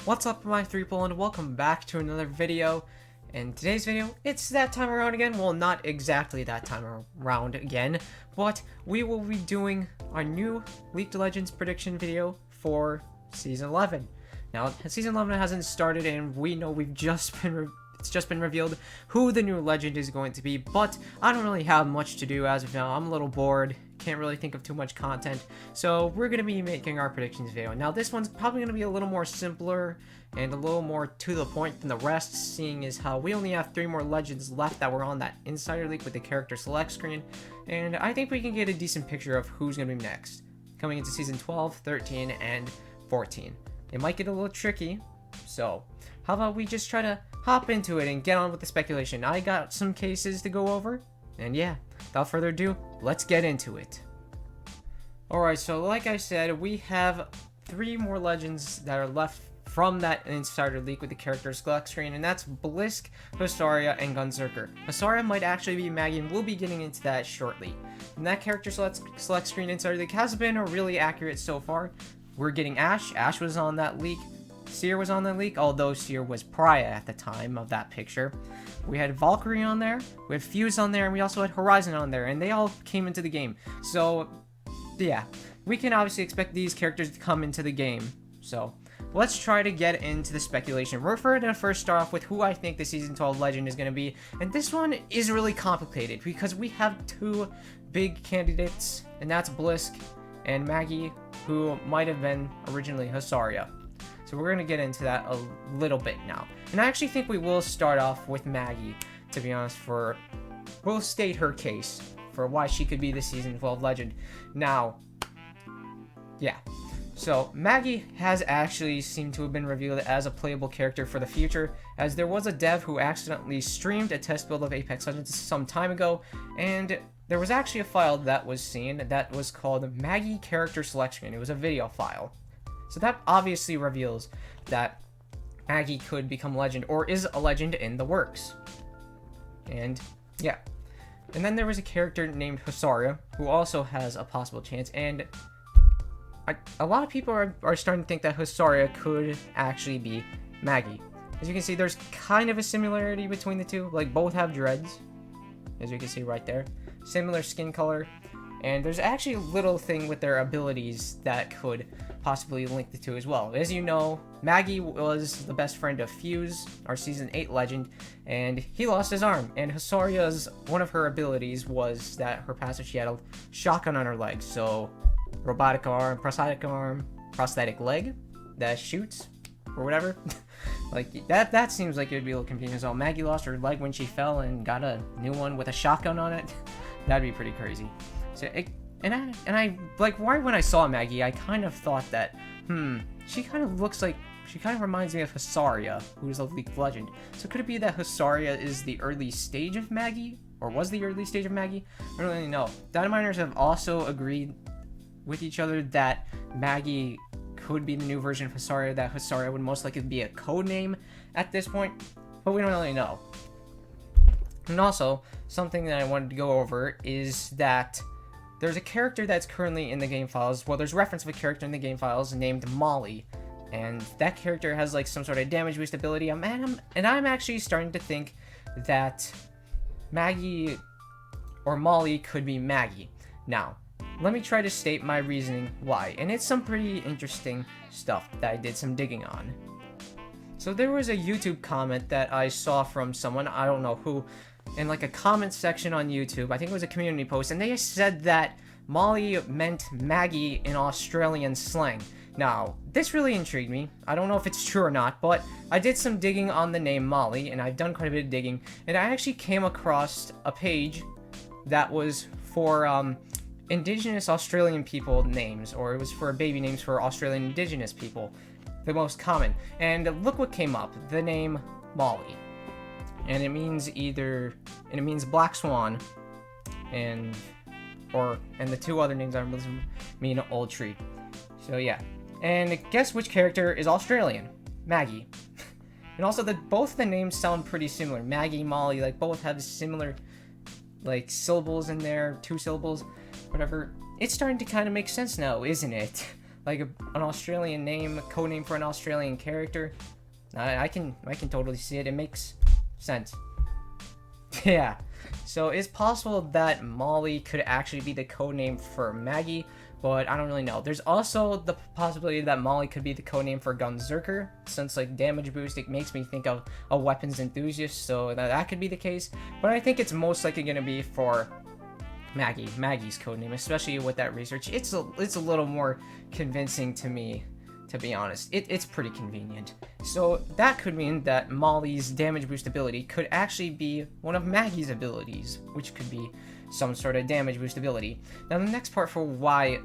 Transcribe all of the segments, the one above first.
What's up, my three people, and welcome back to another video. In today's video, it's that time around again. Well, not exactly that time around again, but we will be doing our new League of Legends prediction video for Season 11. Now, Season 11 hasn't started, and we know it's just been revealed who the new legend is going to be, but I don't really have much to do as of now. I'm a little bored, can't really think of too much content, so we're going to be making our predictions video. Now, this one's probably going to be a little more simpler and a little more to the point than the rest, seeing as how we only have 3 more legends left that were on that Insider Leak with the character select screen, and I think we can get a decent picture of who's going to be next, coming into Season 12, 13, and 14. It might get a little tricky, so how about we just try to hop into it and get on with the speculation. I got some cases to go over, and yeah, without further ado, let's get into it. Alright, so like I said, we have 3 more legends that are left from that Insider Leak with the character select screen, and that's Blisk, Hosaria, and Gunzerker. Hosaria might actually be Maggie, and we'll be getting into that shortly. And that character select screen Insider Leak has been really accurate so far. We're getting Ashe. Ashe was on that leak. Seer was on the leak, although Seer was Pariah at the time of that picture. We had Valkyrie on there, we had Fuse on there, and we also had Horizon on there, and they all came into the game. So, yeah, we can obviously expect these characters to come into the game. So, let's try to get into the speculation. We're going to first start off with who I think the Season 12 legend is going to be, and this one is really complicated because we have 2 big candidates, and that's Blisk and Maggie, who might have been originally Hosaria. So we're going to get into that a little bit now. And I actually think we will start off with Maggie, to be honest, we'll state her case for why she could be the Season 12 legend. Now, yeah. So Maggie has actually seemed to have been revealed as a playable character for the future, as there was a dev who accidentally streamed a test build of Apex Legends some time ago, and there was actually a file that was seen that was called Maggie Character Select Screen. It was a video file. So that obviously reveals that Maggie could become a legend, or is a legend in the works. And, yeah. And then there was a character named Hosaria, who also has a possible chance, and a lot of people are starting to think that Hosaria could actually be Maggie. As you can see, there's kind of a similarity between the two. Like, both have dreads, as you can see right there. Similar skin color. And there's actually a little thing with their abilities that could possibly link the two as well. As you know, Maggie was the best friend of Fuse, our Season 8 legend, and he lost his arm. And Hosaria's, one of her abilities was that her passive, she had a shotgun on her leg. So, robotic arm, prosthetic leg that shoots, or whatever. Like, that seems like it would be a little confusing. So Maggie lost her leg when she fell and got a new one with a shotgun on it. That'd be pretty crazy. So I like, why when I saw Maggie, I kind of thought that, she kind of reminds me of Hosaria, who is a League of Legends. So could it be that Hosaria is the early stage of Maggie, or was the early stage of Maggie? I don't really know. Data miners have also agreed with each other that Maggie could be the new version of Hosaria, that Hosaria would most likely be a code name at this point, but we don't really know. And also, something that I wanted to go over is that there's a character that's currently in the game files. Well, there's reference of a character in the game files named Molly, and that character has like some sort of damage boost ability. I'm actually starting to think that Maggie or Molly could be Maggie. Now, let me try to state my reasoning why, and it's some pretty interesting stuff that I did some digging on. So there was a YouTube comment that I saw from someone, I don't know who, in like a comment section on YouTube. I think it was a community post, and they said that Molly meant Maggie in Australian slang. Now, this really intrigued me. I don't know if it's true or not, but I did some digging on the name Molly, and I've done quite a bit of digging, and I actually came across a page that was for Indigenous Australian people names, or it was for baby names for Australian Indigenous people, the most common. And look what came up, the name Molly. And it means Black Swan, and the 2 other names I mean Old Tree. So yeah. And guess which character is Australian? Maggie. And also both the names sound pretty similar. Maggie, Molly, like both have similar like syllables in there, 2 syllables, whatever. It's starting to kind of make sense now, isn't it? like an Australian name, code name for an Australian character. I can totally see it. It makes sense. Yeah. So it's possible that Molly could actually be the code name for Maggie, but I don't really know. There's also the possibility that Molly could be the code name for Gunzerker, since like damage boost, it makes me think of a weapons enthusiast, so that could be the case. But I think it's most likely going to be for Maggie's codename, especially with that research. It's a little more convincing to me, to be honest. It's pretty convenient. So that could mean that Molly's damage boost ability could actually be one of Maggie's abilities, which could be some sort of damage boost ability. Now the next part for why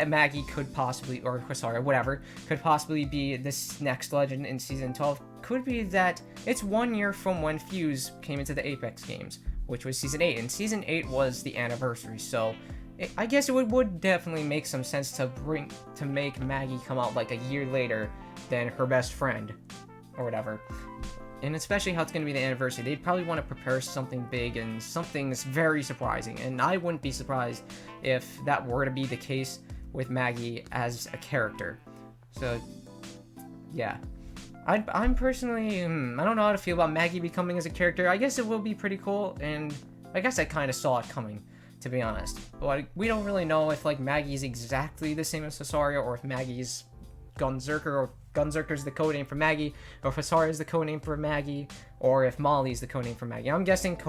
Maggie could possibly, or sorry, whatever, could possibly be this next legend in Season 12 could be that it's 1 year from when Fuse came into the Apex games, which was Season 8, and Season 8 was the anniversary, so I guess it would definitely make some sense to make Maggie come out like a year later than her best friend, or whatever. And especially how it's going to be the anniversary, they'd probably want to prepare something big and something very surprising, and I wouldn't be surprised if that were to be the case with Maggie as a character. So, yeah. I'm personally, I don't know how to feel about Maggie becoming as a character. I guess it will be pretty cool, and I guess I kind of saw it coming, to be honest. But we don't really know if, like, Maggie's exactly the same as Cesaria, or if Maggie's Gunzerker, or Gunzerker's the codename for Maggie, or if Cesaria's the codename for Maggie, or if Molly's the codename for Maggie. I'm guessing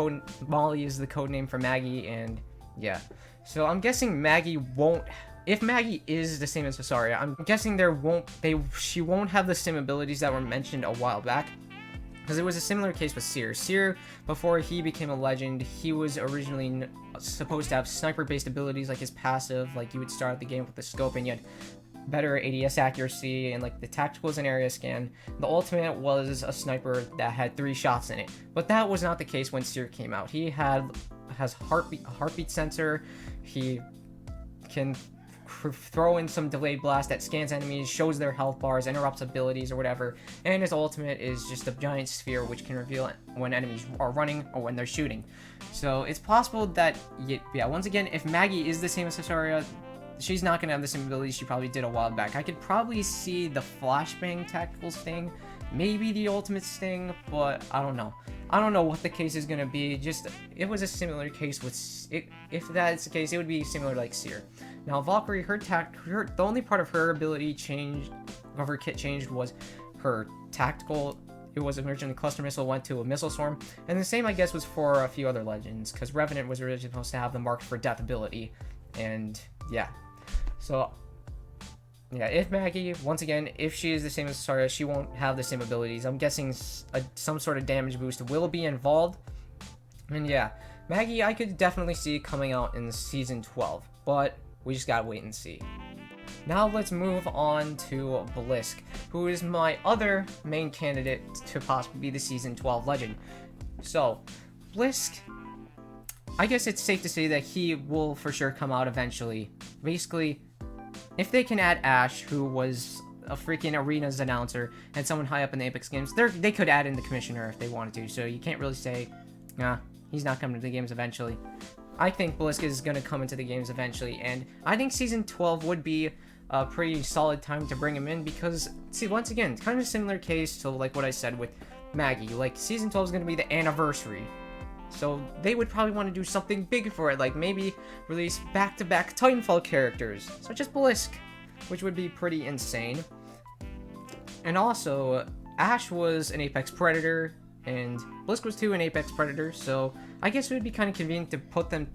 Molly is the codename for Maggie, and yeah. So I'm guessing Maggie won't... If Maggie is the same as Cesaria, I'm guessing she won't have the same abilities that were mentioned a while back. Because it was a similar case with Seer. Seer, before he became a legend, he was originally supposed to have sniper-based abilities, like his passive, like you would start the game with the scope and you had better ADS accuracy and like the tacticals and area scan. The ultimate was a sniper that had 3 shots in it. But that was not the case when Seer came out. He has heartbeat sensor, he can throw in some delayed blast that scans enemies, shows their health bars, interrupts abilities or whatever, and his ultimate is just a giant sphere which can reveal when enemies are running or when they're shooting. So it's possible that, yeah, once again, if Maggie is the same as Cesaria, she's not going to have the same abilities she probably did a while back. I could probably see the flashbang tactical sting, maybe the ultimate sting, but I don't know. I don't know what the case is going to be. Just, it was a similar case with, if that's the case, it would be similar like Seer. Now, Valkyrie, the only part of her ability changed, of her kit changed, was her tactical. It was originally cluster missile, went to a missile swarm, and the same, I guess, was for a few other legends, because Revenant was originally supposed to have the marked for death ability, and yeah. So, yeah, if Maggie, once again, if she is the same as Cesaria, she won't have the same abilities. I'm guessing some sort of damage boost will be involved, and yeah, Maggie, I could definitely see coming out in Season 12, but we just gotta wait and see. Now let's move on to Blisk, who is my other main candidate to possibly be the Season 12 legend. So, Blisk, I guess it's safe to say that he will for sure come out eventually. Basically, if they can add Ash, who was a freaking Arenas announcer and someone high up in the Apex games, they could add in the Commissioner if they wanted to, so you can't really say, nah, he's not coming to the games eventually. I think Blisk is going to come into the games eventually, and I think Season 12 would be a pretty solid time to bring him in because, see, once again, kind of a similar case to like what I said with Maggie. Like, Season 12 is going to be the anniversary, so they would probably want to do something big for it, like maybe release back-to-back Titanfall characters, such as Blisk, which would be pretty insane. And also, Ash was an Apex Predator, and Blisk was too an Apex Predator, so I guess it would be kind of convenient to put them,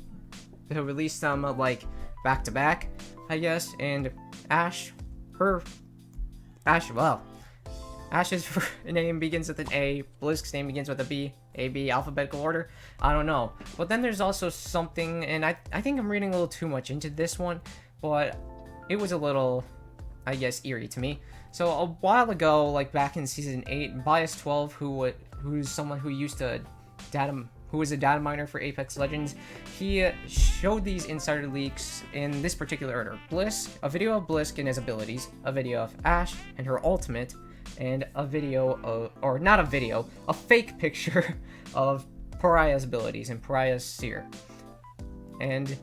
to release them, like, back-to-back, I guess, and Ash's name begins with an A, Blisk's name begins with a B, A-B, alphabetical order, I don't know. But then there's also something, and I think I'm reading a little too much into this one, but it was a little, I guess, eerie to me. So a while ago, like back in Season 8, Bias12, who's someone who was a data miner for Apex Legends, he showed these insider leaks in this particular order. Blisk, a video of Blisk and his abilities, a video of Ash and her ultimate, and a video of, or not a video, a fake picture of Pariah's abilities and Pariah's Seer. And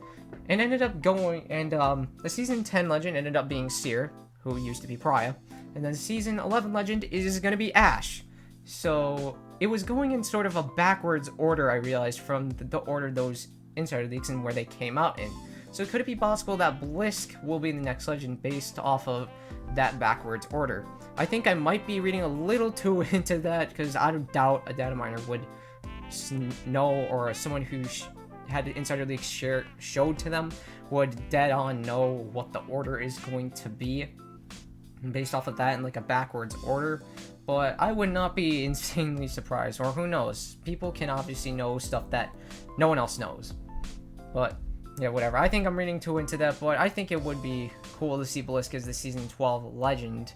ended up going, and the Season 10 legend ended up being Seer, who used to be Pariah. And then Season 11 Legend is going to be Ash. So it was going in sort of a backwards order, I realized, from the order those Insider Leaks and where they came out in. So could it be possible that Blisk will be the next Legend based off of that backwards order? I think I might be reading a little too into that, because I doubt a data miner would know, or someone who had the Insider Leaks showed to them would dead on know what the order is going to be based off of that in like a backwards order. But I would not be insanely surprised, or who knows, people can obviously know stuff that no one else knows. But yeah, whatever. I think I'm reading too into that, but I think it would be cool to see Blisk as the Season 12 Legend.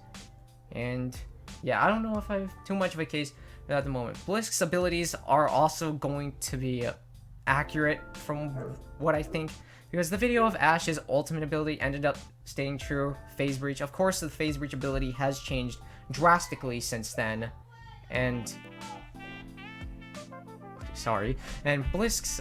And yeah, I don't know if I have too much of a case at the moment. Blisk's abilities are also going to be accurate from what I think, because the video of Ash's ultimate ability ended up staying true. Phase Breach. Of course, the Phase Breach ability has changed drastically since then. And Blisk's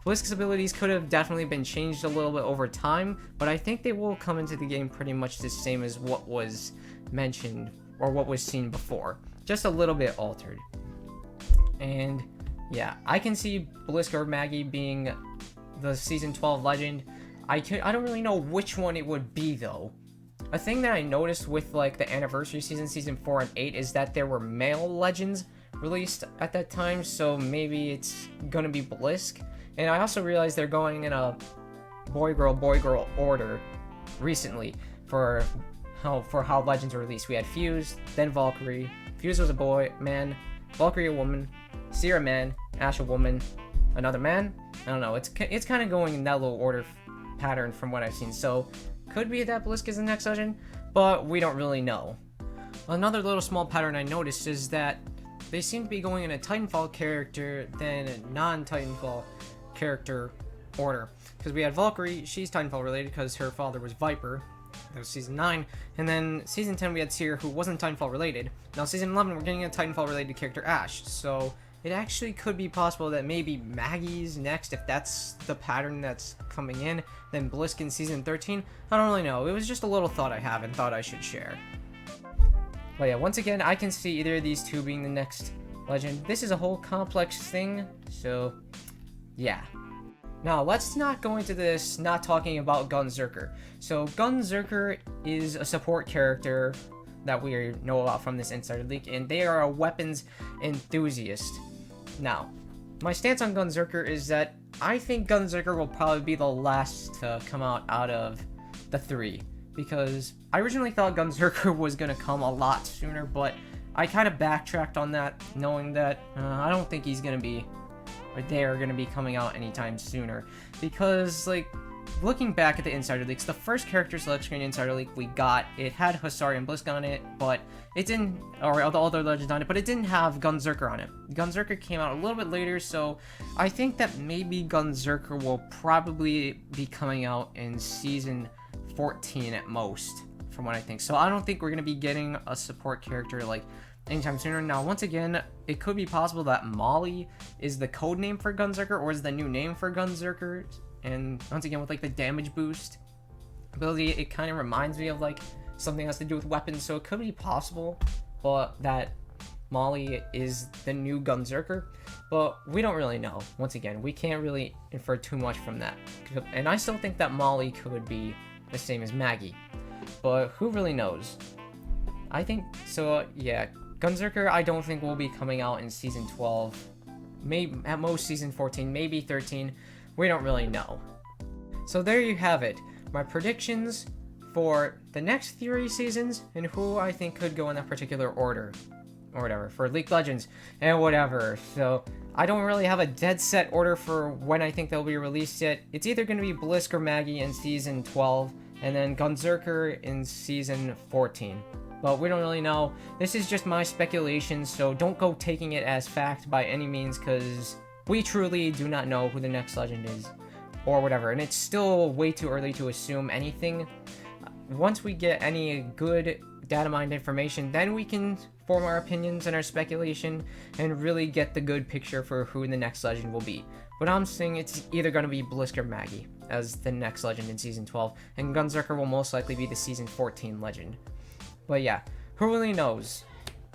Blisk's abilities could have definitely been changed a little bit over time, but I think they will come into the game pretty much the same as what was mentioned or what was seen before, just a little bit altered. And yeah, I can see Blisk or Maggie being the Season 12 Legend. I don't really know which one it would be though. A thing that I noticed with like the anniversary season 4 and 8 is that there were male legends released at that time, so maybe it's gonna be Blisk. And I also realized they're going in a boy girl order recently for how legends were released. We had Fuse, then Valkyrie. Fuse was a man, Valkyrie a woman, Seer a man, Ash a woman, another man. I don't know. It's kind of going in that little order pattern from what I've seen. So could be that Blisk is the next legend, but we don't really know. Another little small pattern I noticed is that they seem to be going in a Titanfall character than a non-Titanfall character order. Because we had Valkyrie, she's Titanfall related because her father was Viper. That was Season 9. And then Season 10 we had Seer, who wasn't Titanfall related. Now Season 11 we're getting a Titanfall related character, Ash. So it actually could be possible that maybe Maggie's next, if that's the pattern that's coming in. Then Blisk in Season 13. I don't really know. It was just a little thought I have and thought I should share. But yeah, once again, I can see either of these two being the next legend. This is a whole complex thing, so yeah. Now, let's not go into this not talking about Gunzerker. So, Gunzerker is a support character that we know about from this Insider Leak, and they are a weapons enthusiast. Now, my stance on Gunzerker is that I think Gunzerker will probably be the last to come out of the three, because I originally thought Gunzerker was going to come a lot sooner, but I kind of backtracked on that, knowing that I don't think he's going to be, or they're going to be coming out anytime sooner, because, like, looking back at the Insider Leaks, the first character select screen Insider Leak we got, it had Hussari and Blisk on it, but it didn't, or all the other legends on it, but it didn't have Gunzerker on it. Gunzerker came out a little bit later, so I think that maybe Gunzerker will probably be coming out in Season 14 at most, from what I think. So I don't think we're going to be getting a support character, like, anytime sooner. Now, once again, it could be possible that Molly is the code name for Gunzerker, or is the new name for Gunzerker. And once again, with like the damage boost ability, it kind of reminds me of like something has to do with weapons, so it could be possible but that Molly is the new Gunzerker, but we don't really know. Once again, we can't really infer too much from that, and I still think that Molly could be the same as Maggie, but who really knows? I think so. Yeah, Gunzerker I don't think will be coming out in Season 12, maybe at most Season 14, maybe 13. We don't really know. So there you have it, my predictions for the next 3 seasons and who I think could go in that particular order, or whatever, for League Legends and whatever. So I don't really have a dead set order for when I think they'll be released yet. It's either going to be Blisk or Maggie in Season 12, and then Gunzerker in Season 14. But we don't really know. This is just my speculation, so don't go taking it as fact by any means, because we truly do not know who the next legend is, or whatever, and it's still way too early to assume anything. Once we get any good data mined information, then we can form our opinions and our speculation, and really get the good picture for who the next legend will be. But I'm saying it's either going to be Blisk or Maggie. as the next legend in Season 12, and Gunzerker will most likely be the Season 14 legend. But yeah, who really knows?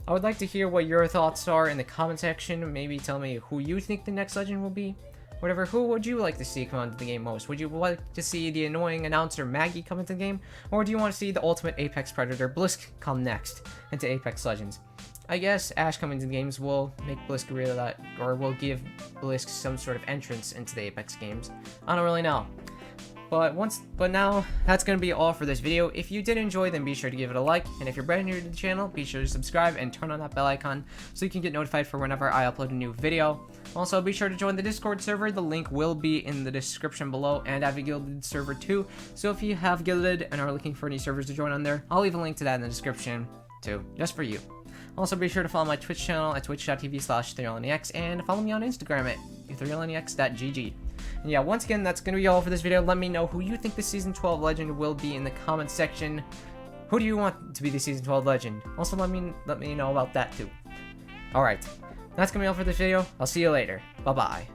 I would like to hear what your thoughts are in the comment section. Maybe tell me who you think the next legend will be. Whatever, who would you like to see come onto the game most? Would you like to see the annoying announcer Maggie come into the game? Or do you want to see the ultimate Apex Predator Blisk come next into Apex Legends? I guess Ash coming into the games will make Blisk realize that, or will give Blisk some sort of entrance into the Apex games. I don't really know. But now, that's going to be all for this video. If you did enjoy, then be sure to give it a like. And if you're brand new to the channel, be sure to subscribe and turn on that bell icon so you can get notified for whenever I upload a new video. Also, be sure to join the Discord server. The link will be in the description below, and I have a Guilded server too. So if you have Guilded and are looking for any servers to join on there, I'll leave a link to that in the description too, just for you. Also, be sure to follow my Twitch channel at twitch.tv/3LNEX and follow me on Instagram at 3LNEX.gg. And yeah, once again, that's going to be all for this video. Let me know who you think the Season 12 legend will be in the comment section. Who do you want to be the Season 12 legend? Also, let me know about that too. Alright, that's going to be all for this video. I'll see you later. Bye-bye.